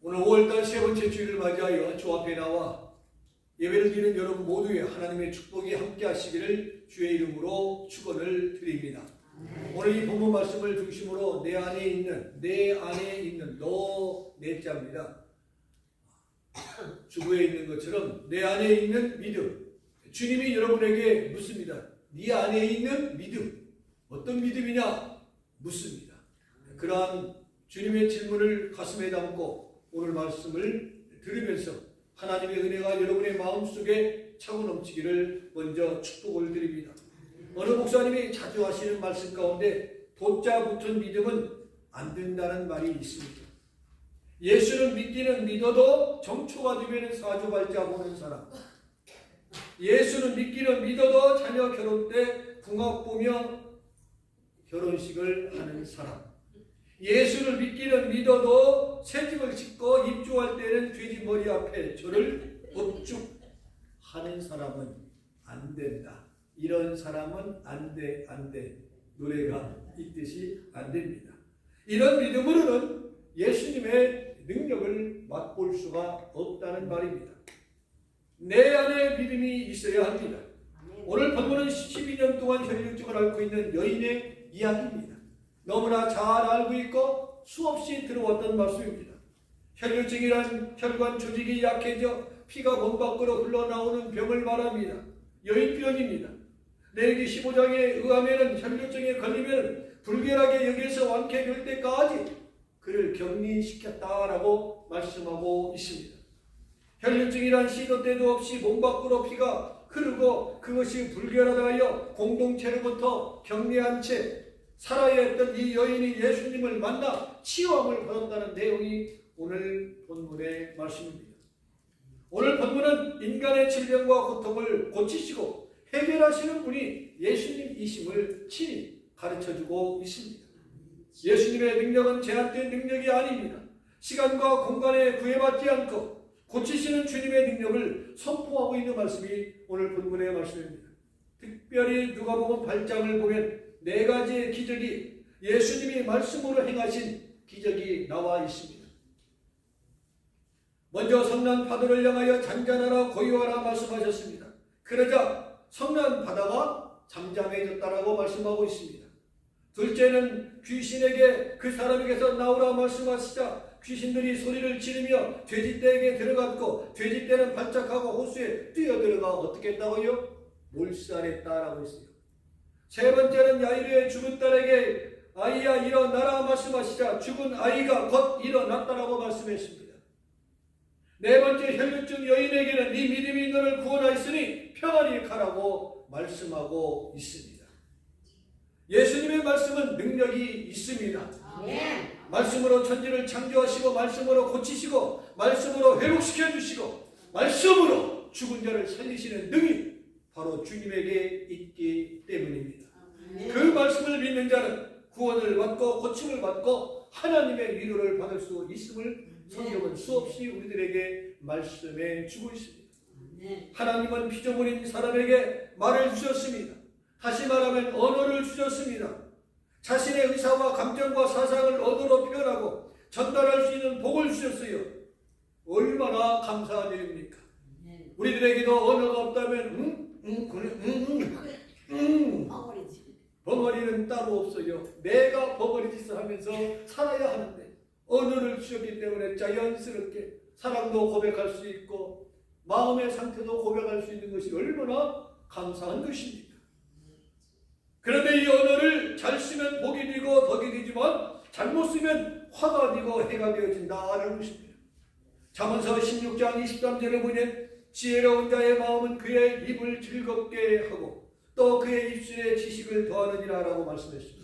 오늘 5월달 세 번째 주일을 맞이하여 주 앞에 나와 예배를 드리는 여러분 모두의 하나님의 축복이 함께 하시기를 주의 이름으로 축원을 드립니다. 오늘 이 본문 말씀을 중심으로 내 안에 있는 너 내자입니다. 주부에 있는 것처럼 내 안에 있는 믿음. 주님이 여러분에게 묻습니다. 네 안에 있는 믿음. 어떤 믿음이냐? 묻습니다. 그러한 주님의 질문을 가슴에 담고 오늘 말씀을 들으면서 하나님의 은혜가 여러분의 마음속에 차고 넘치기를 먼저 축복을 드립니다. 어느 목사님이 자주 하시는 말씀 가운데 돛자 붙은 믿음은 안 된다는 말이 있습니다. 예수는 믿기는 믿어도 정초가 되면 사주발자 보는 사람, 예수는 믿기는 믿어도 자녀 결혼 때 궁합 보며 결혼식을 하는 사람, 예수를 믿기는 믿어도 새집을 짓고 입주할 때는 돼지 머리 앞에 저를 업죽하는 사람은 안 된다. 이런 사람은 안 돼. 노래가 있듯이 안 됩니다. 이런 믿음으로는 예수님의 능력을 맛볼 수가 없다는 말입니다. 내 안에 믿음이 있어야 합니다. 오늘 본문은 12년 동안 혈육증을 앓고 있는 여인의 이야기입니다. 너무나 잘 알고 있고 수없이 들어왔던 말씀입니다. 혈류증이란 혈관 조직이 약해져 피가 몸 밖으로 흘러나오는 병을 말합니다. 여인병입니다. 레위기 15장에 의하면 혈류증에 걸리면 불결하게 여기서 완쾌될 때까지 그를 격리시켰다라고 말씀하고 있습니다. 혈류증이란 시도 때도 없이 몸 밖으로 피가 흐르고 그것이 불결하다 하여 공동체로부터 격리한 채 살아야 했던 이 여인이 예수님을 만나 치유함을 받았다는 내용이 오늘 본문의 말씀입니다. 오늘 본문은 인간의 질병과 고통을 고치시고 해결하시는 분이 예수님이심을 친히 가르쳐주고 있습니다. 예수님의 능력은 제한된 능력이 아닙니다. 시간과 공간에 구애받지 않고 고치시는 주님의 능력을 선포하고 있는 말씀이 오늘 본문의 말씀입니다. 특별히 누가복음 8장을 보면 4가지의 기적이 예수님이 말씀으로 행하신 기적이 나와 있습니다. 먼저 성난 파도를 향하여 잔잔하라 고요하라 말씀하셨습니다. 그러자 성난 바다가 잠잠해졌다라고 말씀하고 있습니다. 둘째는 귀신에게 그 사람에게서 나오라 말씀하시자 귀신들이 소리를 지르며 돼지떼에게 들어갔고 돼지떼는 발작하고 호수에 뛰어들어가 어떻게 했다고요? 몰살했다라고 했어요. 세 번째는 야이로의 죽은 딸에게 아이야 일어나라 말씀하시자 죽은 아이가 곧 일어났다라고 말씀했습니다. 네 번째 혈류증 여인에게는 네 믿음이 너를 구원하였으니 평안히 가라고 말씀하고 있습니다. 예수님의 말씀은 능력이 있습니다. 말씀으로 천지를 창조하시고 말씀으로 고치시고 말씀으로 회복시켜 주시고 말씀으로 죽은 자를 살리시는 능이 바로 주님에게 있기 때문입니다. 그 말씀을 믿는 자는 구원을 받고 고침을 받고 하나님의 위로를 받을 수 있음을 성경은 수없이 우리들에게 말씀해 주고 있습니다. 하나님은 피조물인 사람에게 말을 주셨습니다. 다시 말하면 언어를 주셨습니다. 자신의 의사와 감정과 사상을 언어로 표현하고 전달할 수 있는 복을 주셨어요. 얼마나 감사한 일입니까? 우리들에게도 언어가 없다면 벙어리는 따로 없어요. 내가 벙어리 짓을 하면서 살아야 하는데 언어를 주셨기 때문에 자연스럽게 사랑도 고백할 수 있고 마음의 상태도 고백할 수 있는 것이 얼마나 감사한 것입니까? 그런데 이 언어를 잘 쓰면 복이 되고 덕이 되지만 잘못 쓰면 화가 되고 해가 되어진다라는 것입니다. 잠언서 16장 23절에 보면 지혜로운 자의 마음은 그의 입을 즐겁게 하고 또 그의 입술에 지식을 더하느니라 라고 말씀했습니다.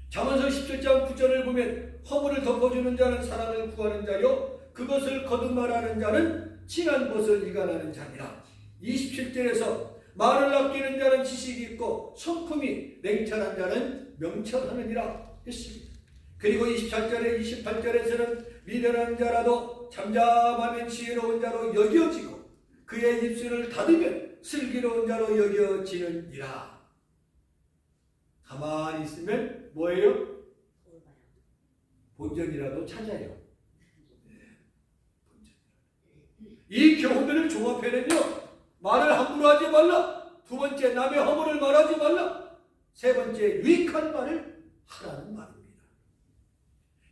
잠언서 17장 9절을 보면 허물을 덮어주는 자는 사랑을 구하는 자요 그것을 거듭말하는 자는 친한 것을 이간하는 자니라. 27절에서 말을 아끼는 자는 지식이 있고 성품이 냉철한 자는 명철하느니라 했습니다. 그리고 24절에 28절에서는 미련한 자라도 잠잠하면 지혜로운 자로 여겨지고 그의 입술을 닫으면 슬기로운 자로 여겨지느니라. 가만히 있으면 뭐예요? 본전이라도 찾아요. 이 교훈들을 종합해내며 말을 함부로 하지 말라. 두 번째, 남의 허물을 말하지 말라. 세 번째, 유익한 말을 하라는 말입니다.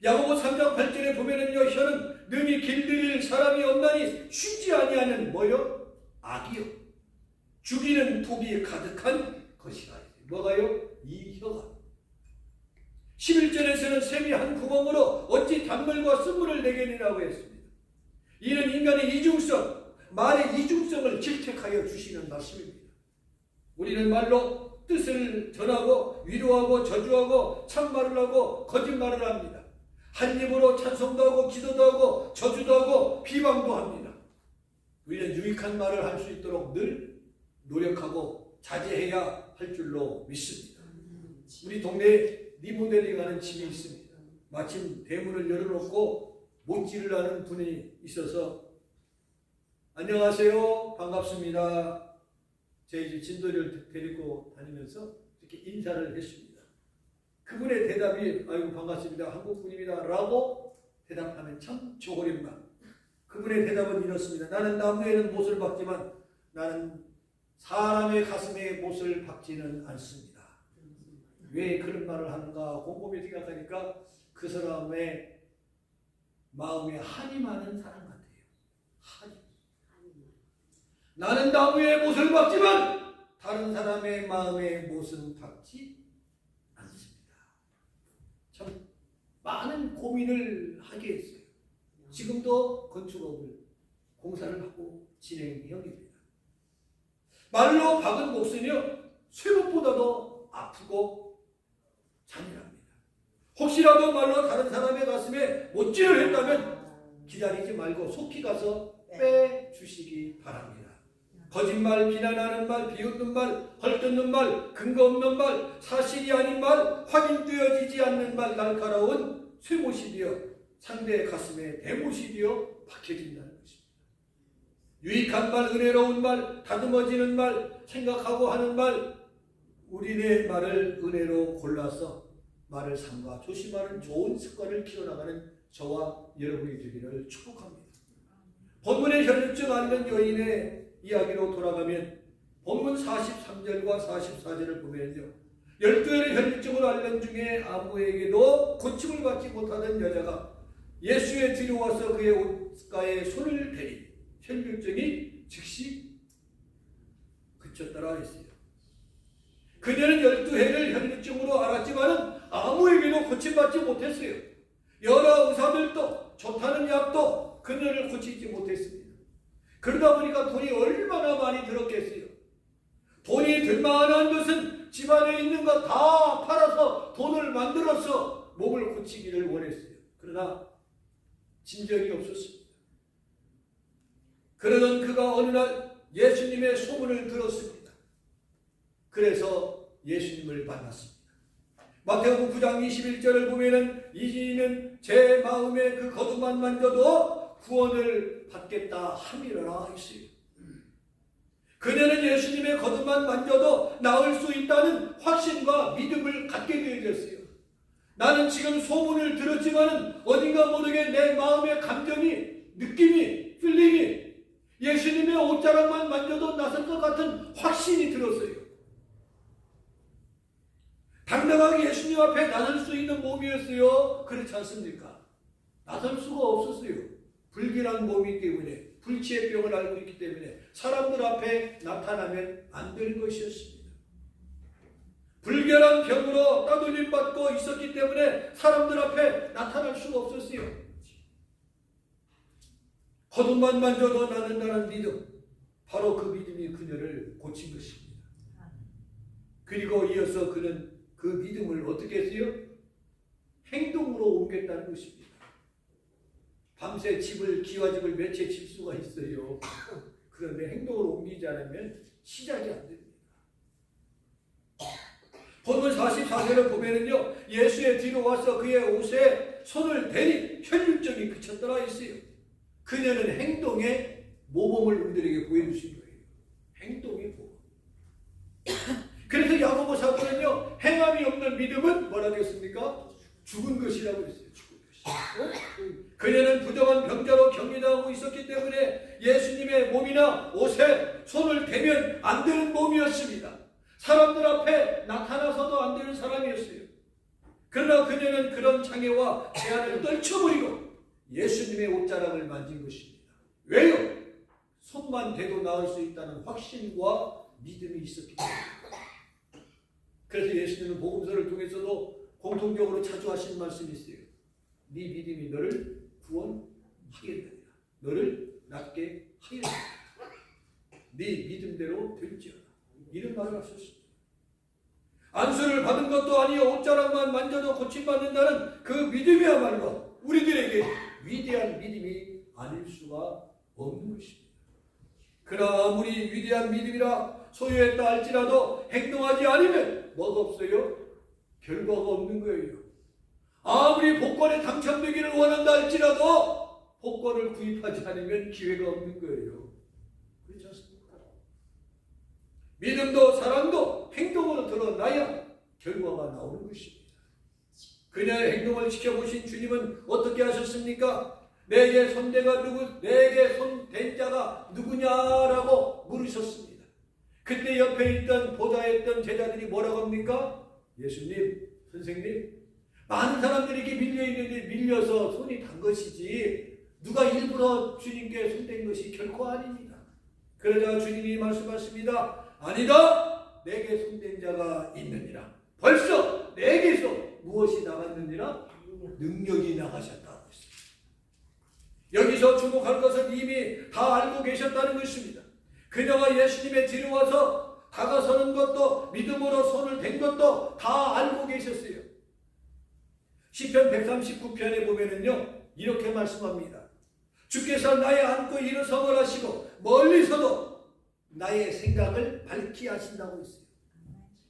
야고보 3장 8절에 보면은요, 혀는 능히 길들일 사람이 없나니 쉬지 아니하는 뭐요? 악이요. 죽이는 독이 가득한 것이라. 뭐가요? 이 혀가. 11절에서는 샘이 한 구멍으로 어찌 단물과 쓴물을 내게니라고 했습니다. 이는 인간의 이중성, 말의 이중성을 질책하여 주시는 말씀입니다. 우리는 말로 뜻을 전하고 위로하고 저주하고 참말을 하고 거짓말을 합니다. 한 입으로 찬송도 하고 기도도 하고 저주도 하고 비방도 합니다. 우리는 유익한 말을 할 수 있도록 늘 노력하고 자제해야 할 줄로 믿습니다. 우리 동네에 리모델링 하는 집이 있습니다. 마침 대문을 열어놓고 못질을 하는 분이 있어서 안녕하세요, 반갑습니다. 제 집 진도를 데리고 다니면서 이렇게 인사를 했습니다. 그분의 대답이 아이고 반갑습니다, 한국분입니다 라고 대답하면 참 조골인만. 그분의 대답은 이렇습니다. 나는 나무에는 못을 박지만 나는 사람의 가슴에 못을 박지는 않습니다. 왜 그런 말을 하는가 곰곰이 생각하니까 그 사람의 마음에 한이 많은 사람 같아요. 한이. 나는 나무에 못을 박지만 다른 사람의 마음에 못은 박지 않습니다. 참 많은 고민을 하게 했어요. 지금도 건축업을 공사를 하고 진행형입니다. 말로 박은 못은요 쇠못보다도 아프고 잔인합니다. 혹시라도 말로 다른 사람의 가슴에 못질을 했다면 기다리지 말고 속히 가서 빼주시기 바랍니다. 거짓말, 비난하는 말, 비웃는 말, 헐뜯는 말, 근거 없는 말, 사실이 아닌 말, 확인되어지지 않는 말, 날카로운 쇠못이 되어 상대의 가슴에 대못이 되어 박혀진다는 것입니다. 유익한 말, 은혜로운 말, 다듬어지는 말, 생각하고 하는 말, 우리의 말을 은혜로 골라서 말을 삼가 조심하는 좋은 습관을 키워나가는 저와 여러분이 되기를 축복합니다. 본문의 혈류증 앓는 여인의 이야기로 돌아가면 본문 43절과 44절을 보면요, 12회의 혈류증으로 앓는 중에 아무에게도 고침을 받지 못하던 여자가 예수의 뒤로 와서 그의 옷가에 손을 대니 혈류증이 즉시 그쳤더라 했어요. 그녀는 12회를 혈류증으로 앓았지만 아무에게도 고침받지 못했어요. 여러 의사들도 좋다는 약도 그녀를 고치지 못했습니다. 그러다 보니까 돈이 얼마나 많이 들었겠어요. 돈이 들 만한 것은 집안에 있는 거 다 팔아서 돈을 만들어서 몸을 고치기를 원했어요. 그러나 진전이 없었습니다. 그러던 그가 어느 날 예수님의 소문을 들었습니다. 그래서 예수님을 만났습니다. 마태복음 9장 21절을 보면은 이는 제 마음에 그 겉옷만 만져도 구원을 받겠다 함이라 했어요. 그녀는 예수님의 겉옷만 만져도 나을 수 있다는 확신과 믿음을 갖게 되어졌어요. 나는 지금 소문을 들었지만 어딘가 모르게 내 마음의 감정이, 느낌이, 필링이 예수님의 옷자락만 만져도 나설 것 같은 확신이 들었어요. 당당하게 예수님 앞에 나설 수 있는 몸이었어요. 그렇지 않습니까? 나설 수가 없었어요. 불길한 몸이기 때문에, 불치의 병을 앓고 있기 때문에 사람들 앞에 나타나면 안 되는 것이었습니다. 불결한 병으로 따돌림 받고 있었기 때문에 사람들 앞에 나타날 수가 없었어요. 겉옷만 만져도 낫는다는 믿음, 바로 그 믿음이 그녀를 고친 것입니다. 그리고 이어서 그는 그 믿음을 어떻게 했어요? 행동으로 옮겼다는 것입니다. 밤새 기와집을 몇 채 칠 수가 있어요. 그런데 행동으로 옮기지 않으면 시작이 안 됩니다. 본문 44절을 보면은요, 예수의 뒤로 와서 그의 옷에 손을 대니 혈류증이 그쳤더라 했어요. 그녀는 행동의 모범을 우리들에게 보여주신 거예요. 행동의 모범. 그래서 야고보 사도는요, 행함이 없는 믿음은 뭐라고 했습니까? 죽은 것이라고 했어요. 죽은 것이. 그녀는 부정한 병자로 격리당하고 있었기 때문에 예수님의 몸이나 옷에 손을 대면 안 되는 몸이었습니다. 사람들 앞에 나타나서도 안 되는 사람이었어요. 그러나 그녀는 그런 장애와 제한을 떨쳐버리고 예수님의 옷자락을 만진 것입니다. 왜요? 손만 대도 나을 수 있다는 확신과 믿음이 있었기 때문에. 그래서 예수님은 복음서를 통해서도 공통적으로 자주 하신 말씀이 있어요. 네 믿음이 너를 구원하겠느니라. 너를 낫게 하겠느니라. 네 믿음대로 될지어다. 이런 말을 하셨습니다. 안수를 받은 것도 아니요 옷자락만 만져도 고침받는다는 그 믿음이야말로 우리들에게 위대한 믿음이 아닐 수가 없는 것입니다. 그러나 아무리 위대한 믿음이라 소유했다 할지라도 행동하지 않으면 뭐가 없어요? 결과가 없는 거예요. 아무리 복권에 당첨되기를 원한다 할지라도 복권을 구입하지 않으면 기회가 없는 거예요. 그렇지 않습니까? 믿음도 사랑도 행동으로 드러나야 결과가 나오는 것입니다. 그녀의 행동을 지켜보신 주님은 어떻게 하셨습니까? 내게 손대가 누구, 내게 손댄 자가 누구냐라고 물으셨습니다. 그때 옆에 있던 보좌에 있던 제자들이 뭐라고 합니까? 예수님, 선생님, 많은 사람들이 이렇게 밀려있는데 밀려서 손이 단 것이지 누가 일부러 주님께 손댄 것이 결코 아닙니다. 그러자 주님이 말씀하십니다. 아니다! 내게 손댄 자가 있느니라. 벌써 내게서 무엇이 나갔느니라? 능력이 나가셨다고 했습니다. 여기서 주목할 것은 이미 다 알고 계셨다는 것입니다. 그녀가 예수님의 뒤로 와서 다가서는 것도 믿음으로 손을 댄 것도 다 알고 계셨어요. 시편 139편에 보면은요 이렇게 말씀합니다. 주께서 나의 안고 일어섬을 하시고 멀리서도 나의 생각을 밝히 하신다고 했어요.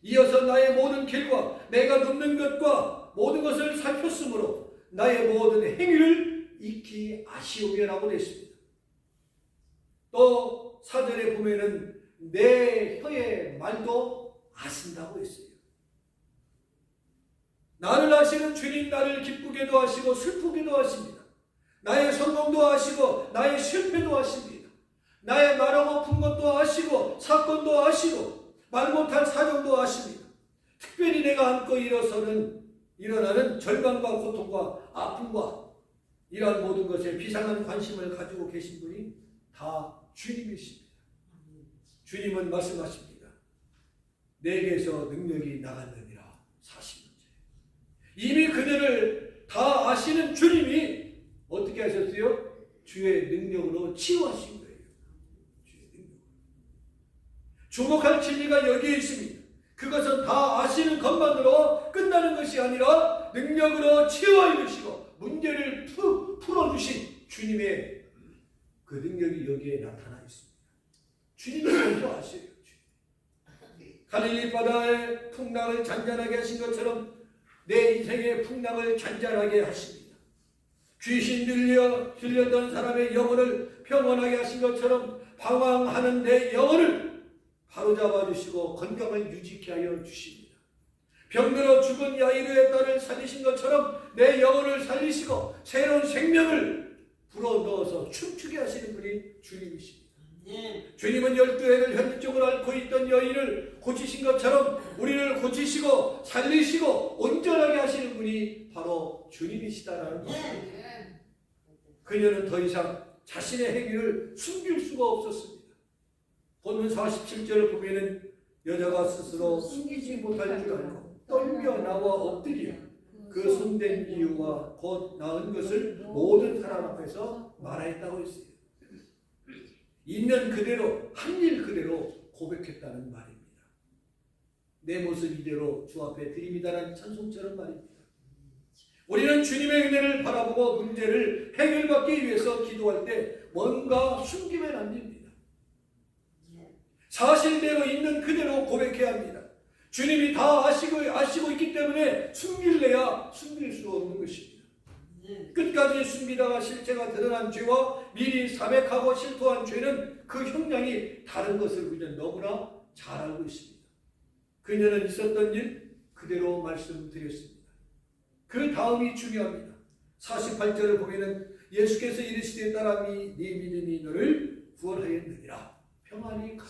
이어서 나의 모든 길과 내가 눕는 것과 모든 것을 살폈으므로 나의 모든 행위를 익히 아시오며라고 했습니다. 또 4절에 보면은 내 혀의 말도 아신다고 했어요. 나를 아시는 주님, 나를 기쁘게도 하시고 슬프게도 하십니다. 나의 성공도 아시고 나의 실패도 아십니다. 나의 말하고 푼 것도 아시고 사건도 아시고 말 못할 사정도 아십니다. 특별히 내가 안고 일어나는 절망과 고통과 아픔과 이러한 모든 것에 비상한 관심을 가지고 계신 분이 다 주님이십니다. 주님은 말씀하십니다. 내게서 능력이 나갔느니라 40년째. 이미 그들을 다 아시는 주님이 어떻게 하셨어요? 주의 능력으로 치유하신 거예요. 주의 능력. 주목할 진리가 여기에 있습니다. 그것은 다 아시는 것만으로 끝나는 것이 아니라 능력으로 치유하여 주시고 문제를 풀어주신 주님의 그 능력이 여기에 나타나 있습니다. 주님이 먼저 아셔요. 갈릴리 바다의 풍랑을 잔잔하게 하신 것처럼 내 인생의 풍랑을 잔잔하게 하십니다. 귀신 들렸던 사람의 영혼을 평온하게 하신 것처럼 방황하는 내 영혼을 바로잡아 주시고 건강을 유지케 하여 주십니다. 병들어 죽은 야이르의 딸을 살리신 것처럼 내 영혼을 살리시고 새로운 생명을 불어넣어서 춤추게 하시는 분이 주님이십니다. 주님은 12해를 현실적으로 앓고 있던 여인을 고치신 것처럼 우리를 고치시고 살리시고 온전하게 하시는 분이 바로 주님이시다라는 것입니다. 그녀는 더 이상 자신의 행위를 숨길 수가 없었습니다. 본문 47절을 보면은 여자가 스스로 숨기지 못할 줄 알고 떨며 나와 엎드려 그 손댄 이유와 곧 나은 것을 모든 사람 앞에서 말하였다고 했어요. 있는 그대로 한 일 그대로 고백했다는 말입니다. 내 모습 이대로 주 앞에 드립니다라는 찬송처럼 말입니다. 우리는 주님의 은혜를 바라보고 문제를 해결받기 위해서 기도할 때 뭔가 숨기면 안 됩니다. 사실대로 있는 그대로 고백해야 합니다. 주님이 다 아시고 있기 때문에 숨길래야 숨길 수 없는 것입니다. 끝까지 숨기다가 실체가 드러난 죄와 미리 사백하고 실토한 죄는 그 형량이 다른 것을 우리는 너무나 잘 알고 있습니다. 그녀는 있었던 일 그대로 말씀드렸습니다. 그 다음이 중요합니다. 48절을 보면은 예수께서 이르시되 따라니 네 믿음이 너를 구원하였느니라. 평안히 가라.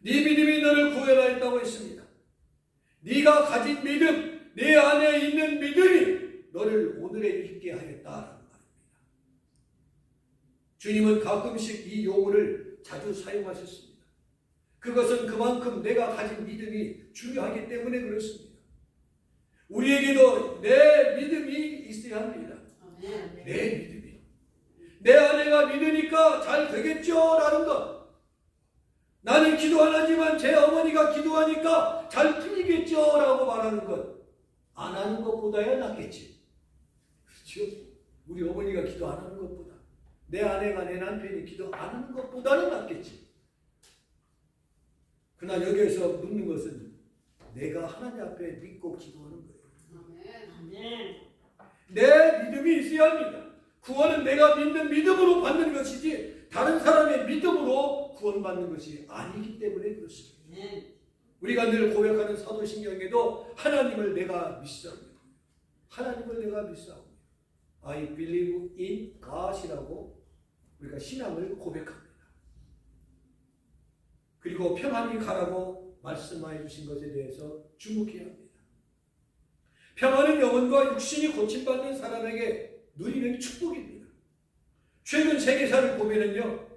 네 믿음이 너를 구원하였다고 했습니다. 네가 가진 믿음, 내 안에 있는 믿음이 너를 오늘에 있게 하였다라는 말입니다. 주님은 가끔씩 이 용어를 자주 사용하셨습니다. 그것은 그만큼 내가 가진 믿음이 중요하기 때문에 그렇습니다. 우리에게도 내 믿음이 있어야 합니다. 내 믿음이. 내 아내가 믿으니까 잘 되겠죠? 라는 것. 나는 기도 안 하지만 제 어머니가 기도하니까 잘 풀리겠죠? 라고 말하는 것. 안 하는 것보다야 낫겠지. 그렇죠? 우리 어머니가 기도 안 하는 것보다, 내 아내가, 내 남편이 기도 안 하는 것보다는 낫겠지. 그러나 여기에서 묻는 것은 내가 하나님 앞에 믿고 기도하는 거예요. 내 믿음이 있어야 합니다. 구원은 내가 믿는 믿음으로 받는 것이지 다른 사람의 믿음으로 구원받는 것이 아니기 때문에 그렇습니다. 우리가 늘 고백하는 사도신경에도 하나님을 내가 믿사옵니다. 하나님을 내가 믿사옵니다. I believe in God이라고 우리가 신앙을 고백합니다. 그리고 평안히 가라고 말씀해 주신 것에 대해서 주목해야 합니다. 평안은 영혼과 육신이 고침받는 사람에게 누리는 축복입니다. 최근 세계사를 보면은요,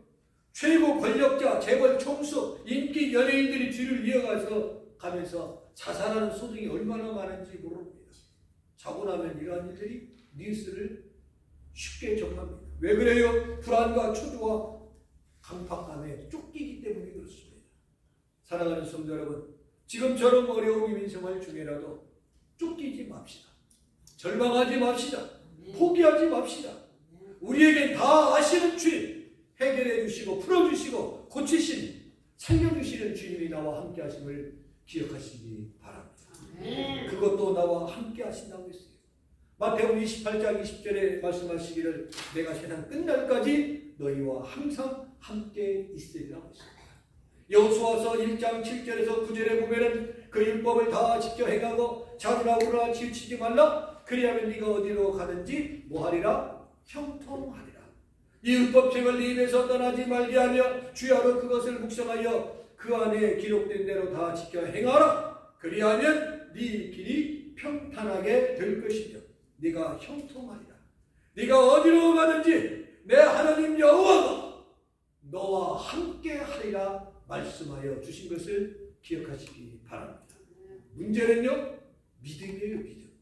최고 권력자, 재벌, 총수, 인기 연예인들이 뒤를 이어가면서 자살하는 소득이 얼마나 많은지 모릅니다. 자고 나면 이러한 일들이 뉴스를 쉽게 접합니다. 왜 그래요? 불안과 초조와 강팍감에 쫓기기 때문에 그렇습니다. 사랑하는 성도 여러분, 지금처럼 어려운 민생활 중에라도 쫓기지 맙시다. 절망하지 맙시다. 포기하지 맙시다. 우리에겐 다 아시는 주님, 해결해 주시고 풀어주시고 고치시는, 살려주시는 주님이 나와 함께 하심을 기억하시기 바랍니다. 그것도 나와 함께 하신다고 했어요. 마태복음 28장 20절에 말씀하시기를 내가 세상 끝날까지 너희와 항상 함께 있으리라고 했습니다. 여호수아서 1장 7절에서 9절에 보면은 그 율법을 다 지켜 행하고 자루나 우루나 치우치지 말라. 그리하면 네가 어디로 가든지 뭐하리라? 형통하리라. 이 율법책을 네 입에서 떠나지 말게 하며 주야로 그것을 묵상하여 그 안에 기록된 대로 다 지켜 행하라. 그리하면 네 길이 평탄하게 될 것이며 네가 형통하리라. 네가 어디로 가든지 내 하나님 여호와가 너와 함께 하리라 말씀하여 주신 것을 기억하시기 바랍니다. 문제는요, 믿음이에요. 믿음.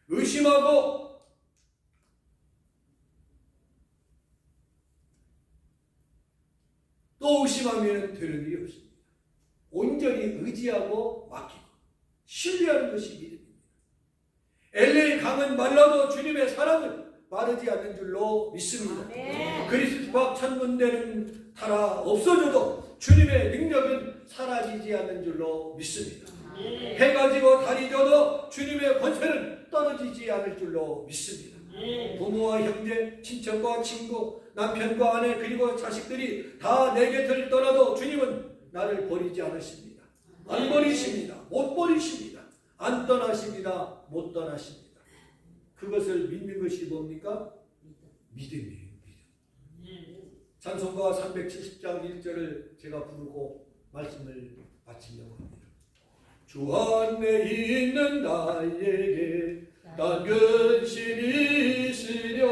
의심하고 또 의심하면 되는 일이 없습니다. 온전히 의지하고 맡기고 신뢰하는 것이 믿음입니다. 엘리의 강은 말라도 주님의 사랑은 마르지 않는 줄로 믿습니다. 그리스도 밥 천문대는 달아 없어져도 주님의 능력은 사라지지 않는 줄로 믿습니다. 해가 지고 달이 져도 주님의 권세는 떨어지지 않을 줄로 믿습니다. 부모와 형제, 친척과 친구, 남편과 아내 그리고 자식들이 다 내 곁을 떠나도 주님은 나를 버리지 않으십니다. 안 버리십니다. 못 버리십니다. 안 떠나십니다. 못 떠나십니다. 그것을 믿는 것이 뭡니까? 믿음이에요. 믿음. 찬송가 370장 1절을 제가 부르고 말씀을 마치려고 합니다. 주 안에 있는 나에게 난 근심이 있으려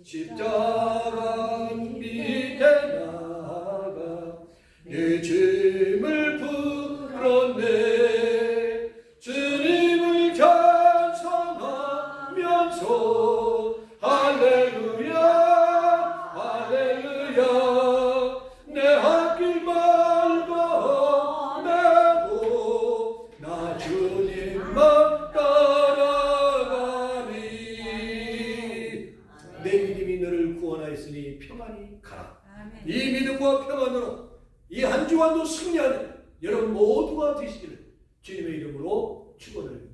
십자가 밑에 나가 내 짐을 풀었네. 주님을 찬송하면서 할렐루야 할렐루야 내 앞길만 걸어내고 나 주님만 따라가리. 내 믿음이 너를 구원하였으니 평안히 가라. 이 믿음과 평안으로 이 한 주간도 승리하는 여러분 모두가 되시기를 주님의 이름으로 축원을